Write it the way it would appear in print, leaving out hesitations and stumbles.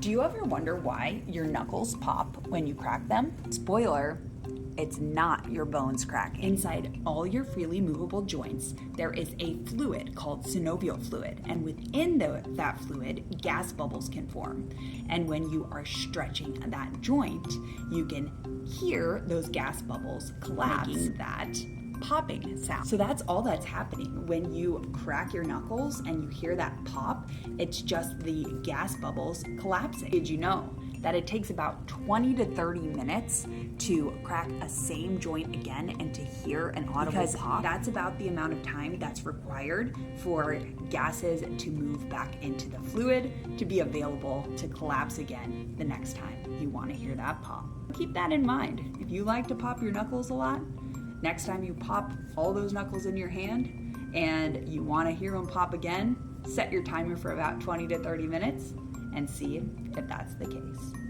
Do you ever wonder why your knuckles pop when you crack them? Spoiler, it's not your bones cracking. Inside all your freely movable joints, there is a fluid called synovial fluid, and within that fluid, gas bubbles can form. And when you are stretching that joint, you can hear those gas bubbles collapse, making that popping sound. So that's all that's happening. When you crack your knuckles and you hear that pop, it's just the gas bubbles collapsing. Did you know that it takes about 20 to 30 minutes to crack a same joint again and to hear an audible pop? That's about the amount of time that's required for gases to move back into the fluid to be available to collapse again the next time you want to hear that pop. Keep that in mind. If you like to pop your knuckles a lot, next time you pop all those knuckles in your hand and you want to hear them pop again, set your timer for about 20 to 30 minutes and see if that's the case.